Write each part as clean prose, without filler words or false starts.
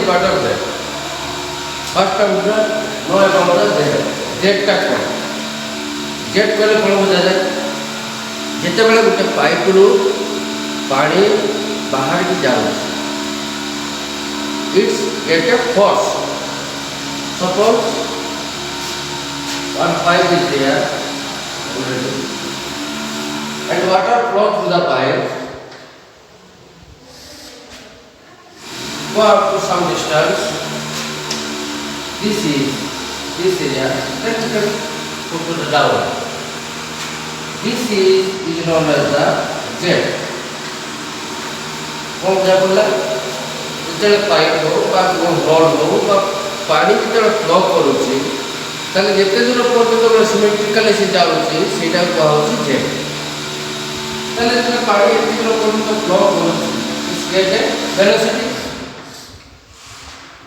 part of that. First term know about the jet का कौन jet को ले कौन हो जाता है जितने बड़े उनके पाइप रू पानी बाहर की जाओ it's get a force suppose one pipe is there and water flows through the pipe go up to some distance. This area, then you can put to the down. This is known as the jet. For example, जितने pipe हो बा rod हो बा पानी जितने flow करूची ताले जितने दूर पर्यंत तो सिमेट्रिकली से जाऊची सेटा को होची जेट ताले जितने पानी जितने दूर पर्यंत फ्लो करूची इसके जे velocity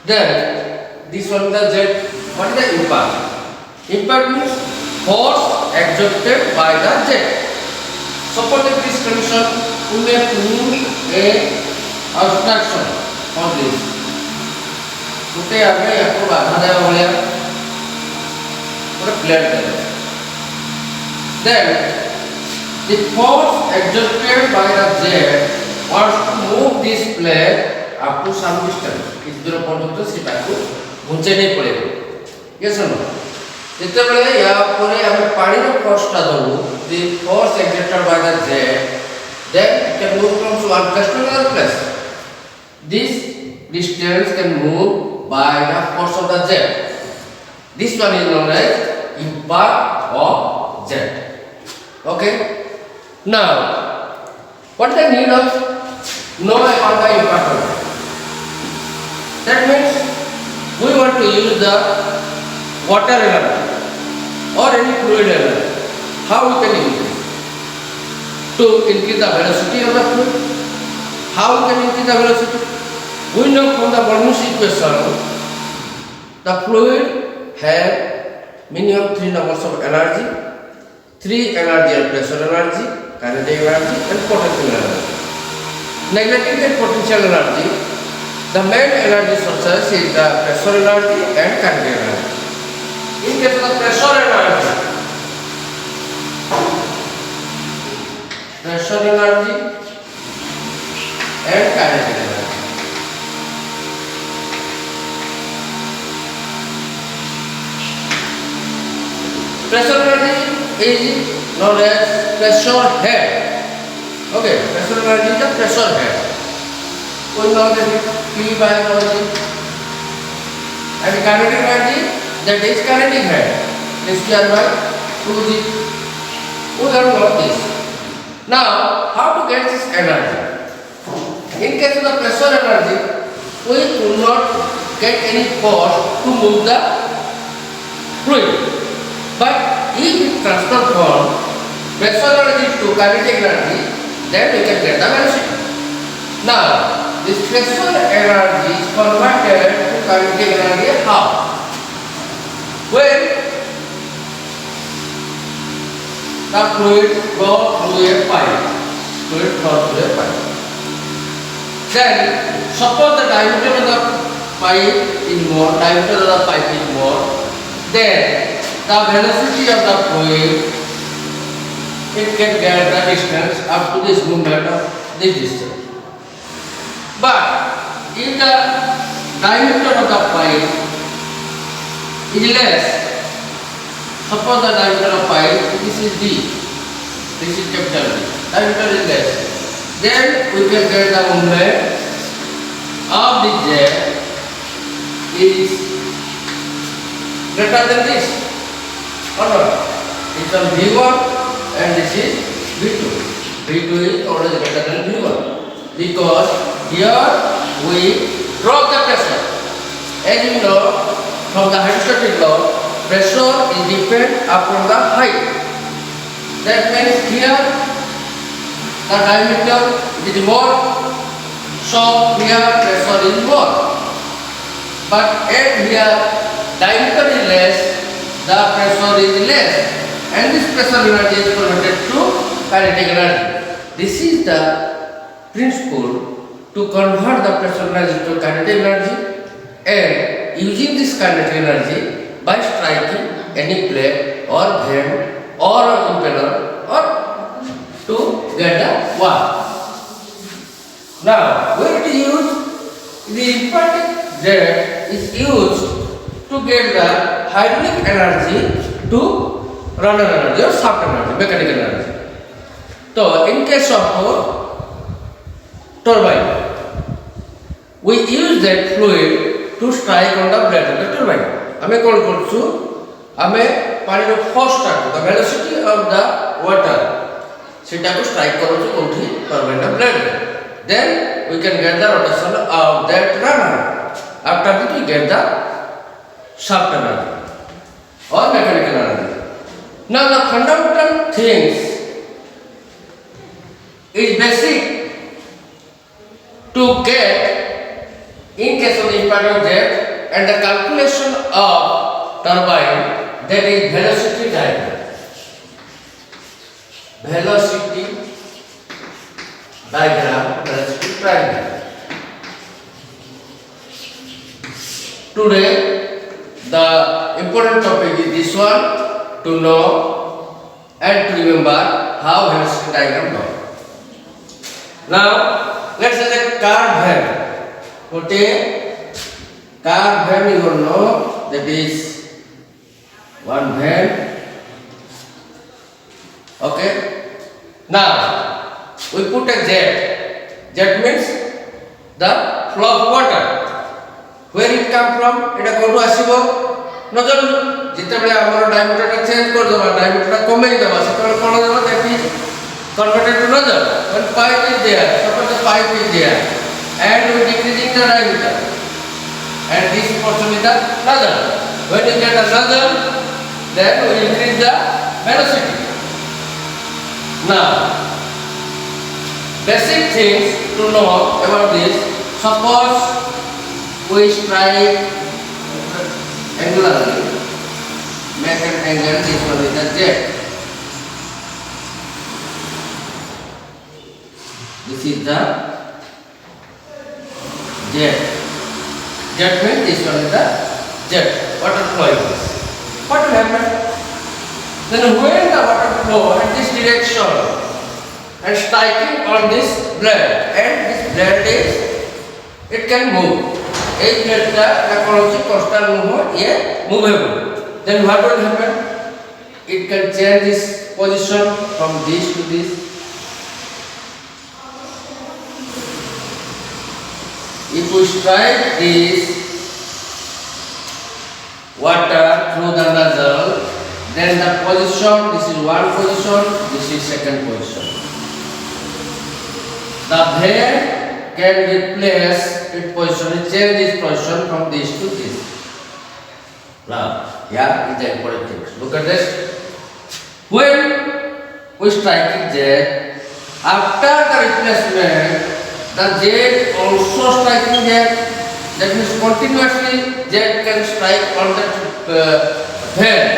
then this one the jet what is the impact means force exerted by the jet suppose in this condition we may put a obstruction on this उते आगे आपको बाधा देवा भलिया पूरा plate they then the force exerted by the jet wants to move this plate up to some distance किस दूर पर्यंत सेटा को घुंचे नहीं पड़ेगा ये सुनो जितने बड़े यहाँ पूरे हमें पानी में फोर्स टा दो the force exerted by the jet then it can move from one place to another place. This distance can move by the force of the jet. This one is known as impact of jet. Okay. Now, what the need of know about the impact of jet? That means we want to use the water energy or any fluid energy. How we can use it? To increase the velocity of the fluid. How we can increase the velocity? We know from the Bernoulli equation the fluid have minimum 3 numbers of energy. 3 energy are pressure energy, kinetic energy and potential energy. Negative and potential energy, the main energy sources is the pressure energy and kinetic energy. In case of the pressure energy and kinetic energy. Pressure energy is known as pressure head. Okay, pressure energy is the pressure head. We know that P by energy. And kinetic energy, that is kinetic head. This P by 2G. We learn about this. Now, how to get this energy? In case of the pressure energy, we do not get any force to move the fluid. But if we transfer from pressure energy to kinetic energy, then we can get the velocity. Now, this pressure energy is converted to kinetic energy how? When the fluid flows through a pipe. Then, suppose the diameter of the pipe is more, then the velocity of the fluid, it can get the distance up to this movement of this distance. But if the diameter of the pipe is less, suppose the diameter of pipe, this is D, this is capital D, diameter is less, then we can get the movement of the jet is greater than this. Or not? It's on V1 and this is V2. V2 is always greater than V1 because here we drop the pressure. As you know from the hydrostatic law, pressure is depend upon the height. That means here the diameter is more, so here pressure is more. But as here diameter is less, the pressure is less, and this pressure energy is converted to kinetic energy. This is the principle to convert the pressure energy to kinetic energy using this kinetic energy by striking any plate or vane or impeller or to get the work. Now, when it is used, the impacted jet is used to get the hydraulic energy to runner energy or shaft energy, mechanical energy. So, in case of turbine, we use that fluid to strike on the blade of the turbine. ଆମେ କ'ଣ କରୁଛୁ ଆମେ ପାଣିର ଫୋର୍ସଟାକୁ the velocity of the water ସେଟାକୁ strike କରୁଛୁ କୋଉଠି turbine blade. Then we can get the rotation of that runner. After that we get the shaft energy or mechanical energy. Now the fundamental things is basic to get in case of the impact jet and the calculation of turbine, that is velocity diagram. Velocity diagram, velocity triangle. Today the important topic is this one, to know and to remember how velocity diagram goes. Now let's say the car van. What a car van, you know, that is one van. Okay. Now we put a jet. Jet means the flow of water. Where it come from? It go to asibo nozzle. ଯେତେବେଳେ ଆମର diameter change କରିଦେବା, diameter କମେଇ ଦେବା, ସେତେବେଳେ କ'ଣ ଦେବା? that is converted to nozzle. When pipe is there, suppose the pipe is there, and we decreasing the diameter, and this portion is the nozzle. When you get a nozzle, then we increase the velocity. Now, basic things to know about this. Suppose we strike angularly, make an angle. This one is the jet. This is the jet. Jet means this one is the jet. Water flowing. What will happen? Then when the water flow at this direction and striking on this blade, and this blade is, it can move. A blade का constant movement, ये movable. Then what will happen? It can change this position from this to this. If we strike this water through the nozzle, then the position, this is one position, this is second position. The vane can replace its position, change this position from this to this. Now, yeah, is the important thing. Look at this. When we strike it jet, after the replacement, the jet also striking jet. That means continuously jet can strike on that vane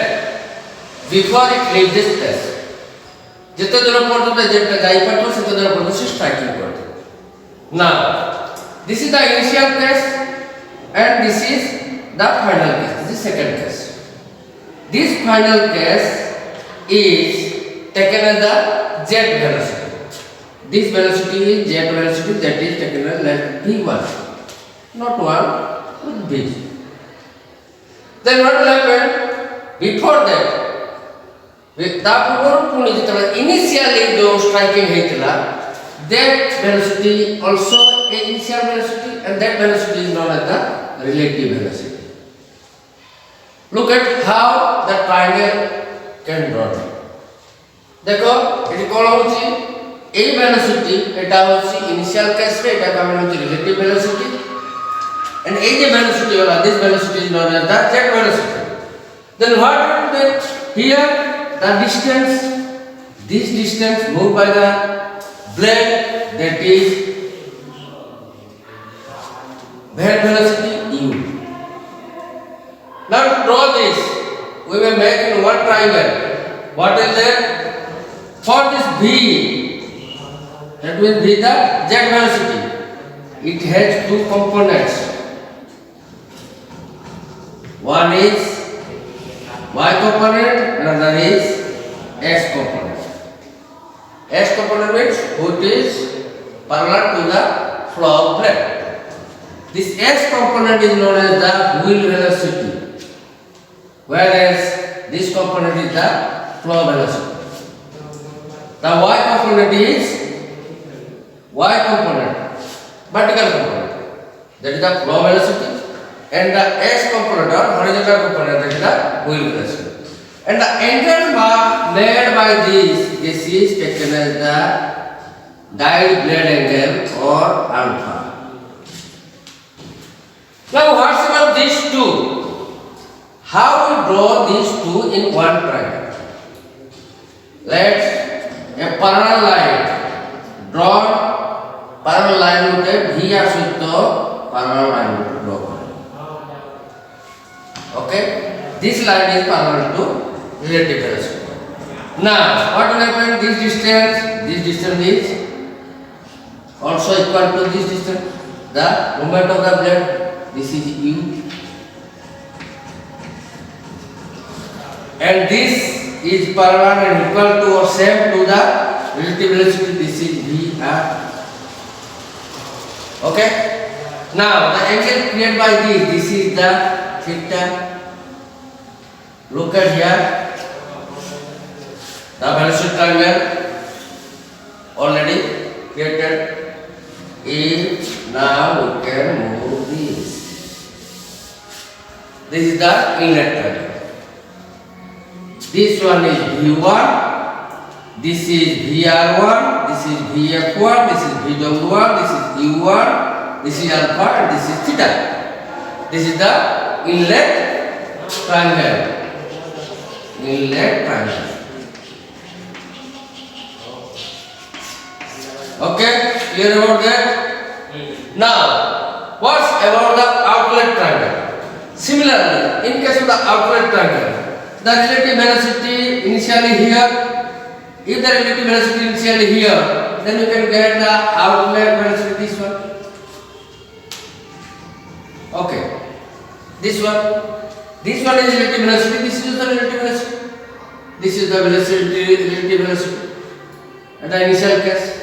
before it leaves this place. जितने दूर पर्यंत jet का जाई पाटो सेते दूर पर्यंत से striking करते. Now, this is the initial case and this is the final case. This is second case. This final case is taken as the jet velocity. This velocity is jet velocity, that is taken as v1, not 1 but v. Then what will happen? Before that, initially जो striking ହେଇଥିଲା, that velocity also a initial velocity, and that velocity is known as the relative velocity. Look at how the triangle can draw. देखो ये कौन होची? A velocity एटा होची initial case रे एटा का होची relative velocity, and a velocity वाला this velocity is known as the jet velocity. Then what will be here? The distance, this distance moved by the blade, that is vane velocity u. Now to draw this, we will make in one triangle. What is that? For this v, that will be the jet velocity. It has two components. One is y component, another is x component. X component means which is parallel to the flow of plate. This x component is known as the wheel velocity, whereas this component is the flow velocity. The y component is vertical component, that is the flow velocity, and the x component or horizontal component, that is the wheel velocity. And the angle made by this is taken as the guide blade angle or alpha. Now what's about these two? How we draw these two in one triangle? Let's a parallel line drawn, parallel line with V as parallel line draw. Okay, this line is parallel to relative velocity. Now, what will happen? This distance is also equal to this distance. The moment of the blade, this is u, and this is parallel and equal to or same to the relative velocity. This is v r. Okay. Now, the angle created by this is the theta. Look at here. The velocity triangle already created. If now we can move this. This is the inlet triangle. This one is V1, this is VR1, this is VF1, this is VW1, this is U1, this is alpha, and this is theta. This is the inlet triangle. Inlet triangle. Okay, clear about that? Now, what's about the outlet triangle? Similarly, in case of the outlet triangle, the relative velocity initially here, if the relative velocity initially here, then you can get the outlet velocity this one. Okay, this one is relative velocity, this is the relative velocity. This is the relative velocity at the initial case.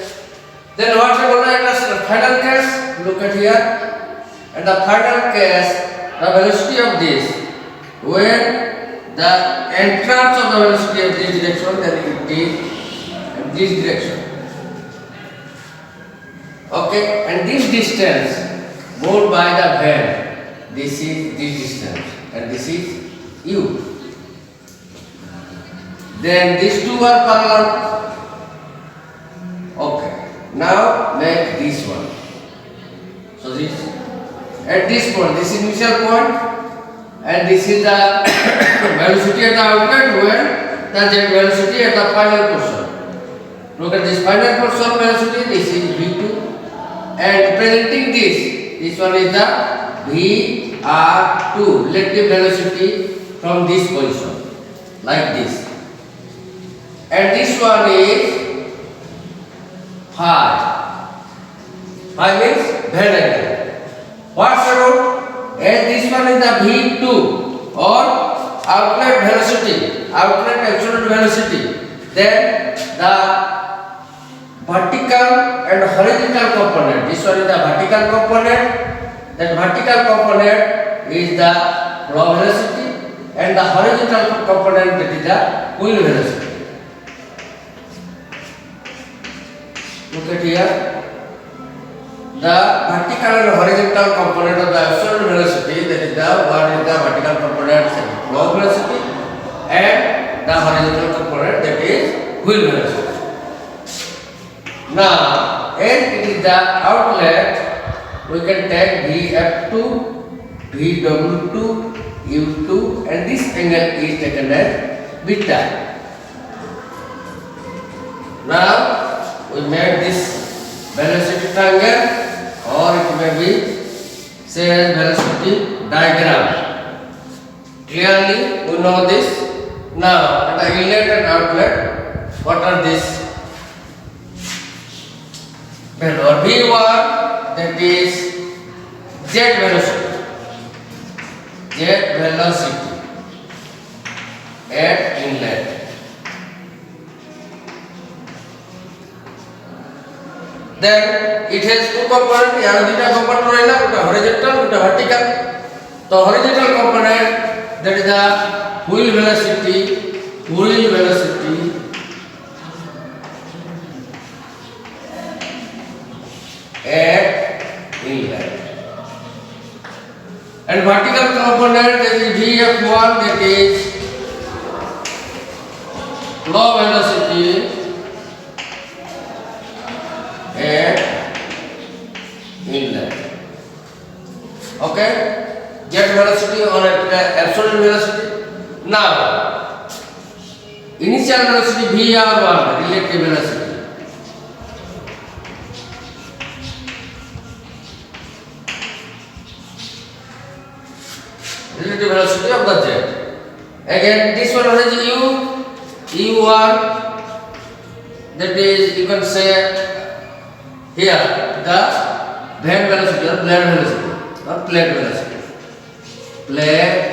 Then what we going to address the final case? Look at here. At the final case, the velocity of this, when the entrance of the velocity of this direction, then it is in this direction. Okay, and this distance moved by the band, this is this distance, and this is u. Then these two are parallel. Okay. Now make this one. So this at this point, this is initial point, and this is the velocity at the outlet when the jet velocity at the final portion. Look at this final portion velocity. This is v2, and presenting this one is the vr2 relative velocity from this position, like this, and this one is phi. Phi means band angle. What's about? As this one is the V2 or outlet velocity, outlet absolute velocity, then the vertical and horizontal component. This one is the vertical component. That vertical component is the flow velocity, and the horizontal component, that is the wheel velocity. Look at here. The vertical and horizontal component of the absolute velocity, that is the one is the vertical component, flow velocity, and the horizontal component, that is wheel velocity. Now, as it is the outlet, we can take VF2, VW2, U2, and this angle is taken as beta. Now, we make this velocity triangle, or it may be say as velocity diagram. Clearly, we know this. Now, at the inlet and outlet, what are these? Or V1, that is jet velocity. jet velocity at inlet. Then it has two components. यहाँ दो component रहेगा, गोटा horizontal, गोटा vertical. तो horizontal component, that is the wheel velocity at inlet. And vertical component, that is Vf1, that is flow velocity at inlet. Okay, jet velocity or absolute velocity. Now, initial velocity Vr1, relative velocity. Relative velocity of the jet. Again, this one is u1. That is, you can say here the vane velocity or plane velocity or plate velocity. Plate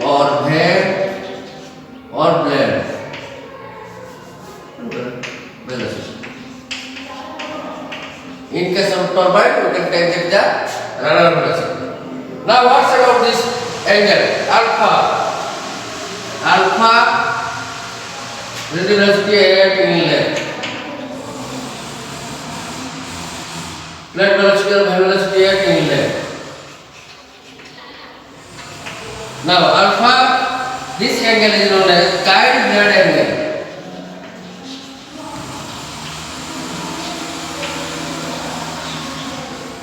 or vane or plane velocity. In case of turbine, we can take the runner velocity. Now, what's about this angle? Alpha relative velocity at inlet. Plate velocity or vane velocity at inlet. Now, alpha, this angle is known as guide blade angle.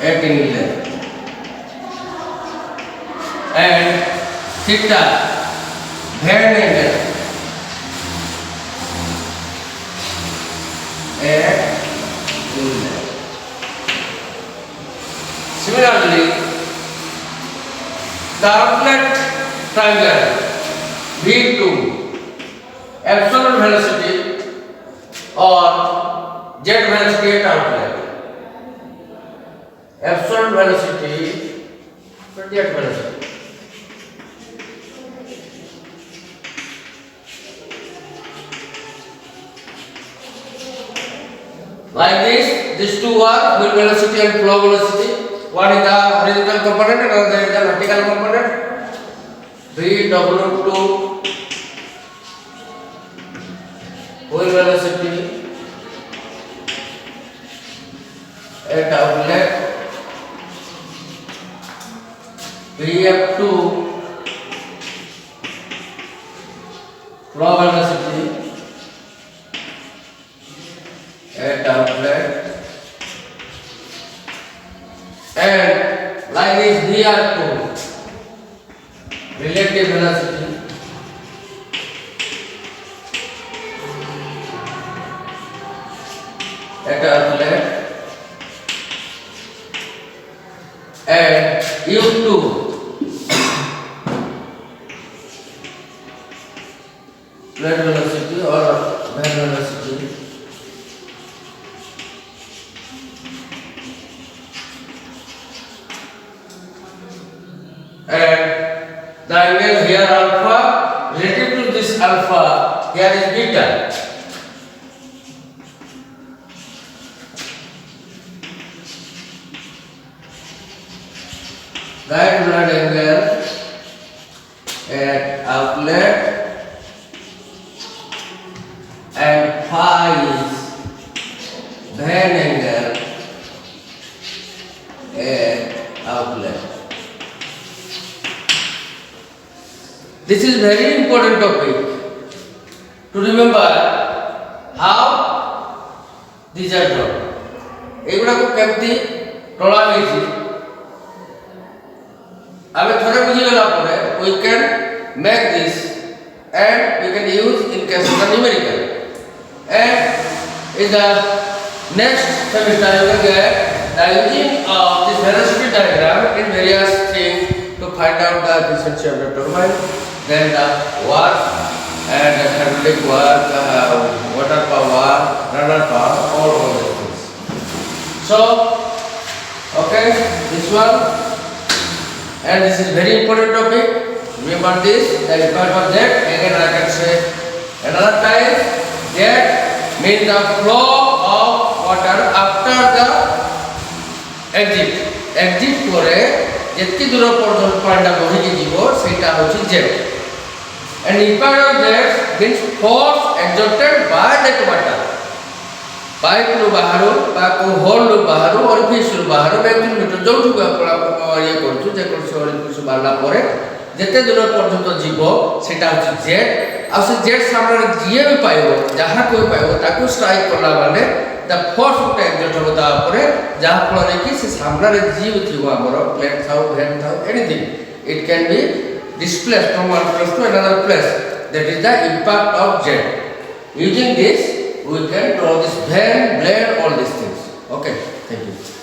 At inlet. And theta, vane angle at inlet. Similarly, the outlet triangle V2, absolute velocity or jet velocity at outlet. Absolute velocity, jet velocity. Like this, these two are wheel velocity and flow velocity. One is the horizontal component and another is the vertical component. VW2 wheel velocity at outlet. VF2 flow velocity at outlet. And like this VR2 relative velocity at outlet. And U2 plate velocity or vane velocity and the angle here alpha relative to this alpha here is beta. Guide blade angle at outlet and phi is vane angle at outlet. This is very important topic to remember how these are done. एगुड़ा को केमती टोला होइछि आमे थोड़े बुझी गला परे we can make this and we can use in case of the numerical. And in the next semester you will get the using of this velocity diagram in various things to find out the efficiency of the turbine, then the work and the hydraulic work, water power, runner power, all of these things. So, okay, this one, and this is very important topic. Remember this, the impact of jet. Again I can say another time, jet means the flow of water after the exit. Exit করে যেতকি দূর পর্যন্ত পানিটা বহিকি যাব সেটা হচ্ছে jet. And impact of jet means force exerted by that water. Pipe लो बाहर बा को होल लो बाहर ओरिफिस लो बाहर वेंटिलेटर जोठु ये करछु जे करछु ओरिफिस बारला परे जेते दूर पर्यंत जीव सेटा होछि जेट आ से जेट सामने जिए भी पाइबो जहा कोई पाइबो ताकू स्ट्राइक करला माने द फोर्स ऑफ एक्सर्ट हो ता परे जहा फल कि से सामने जीव थिबो हमर plane though when though anything it can be displaced from one place to another place. That is the impact of jet. Using this we can draw this van, blade, all these things. Okay, thank you.